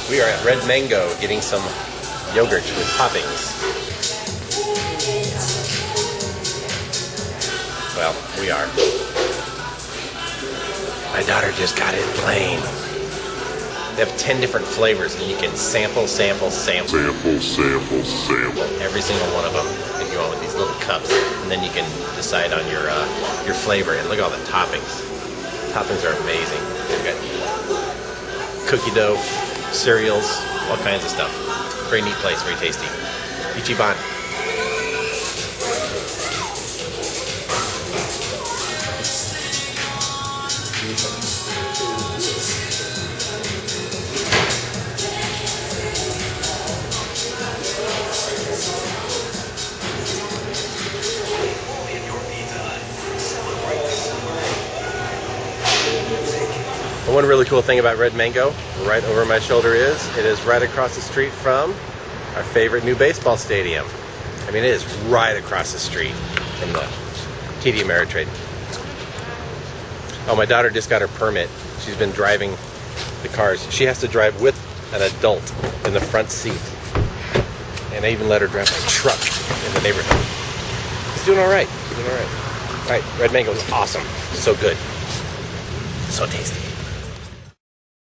We are at Red Mango getting some yogurt with toppings. Well, we are. My daughter just got it plain. They have 10 different flavors and you can sample every single one of them if you want with these little cups. And then you can decide on your flavor. And look at all the toppings. Toppings are amazing. They've got cookie dough, cereals, all kinds of stuff. Very neat place, very tasty. Ichiban. One really cool thing about Red Mango, right over my shoulder it is right across the street from our favorite new baseball stadium. I mean, it is right across the street from the TD Ameritrade. Oh, my daughter just got her permit. She's been driving the cars. She has to drive with an adult in the front seat. And I even let her drive my truck in the neighborhood. She's doing all right. She's doing all right. All right, Red Mango is awesome. So good. So tasty.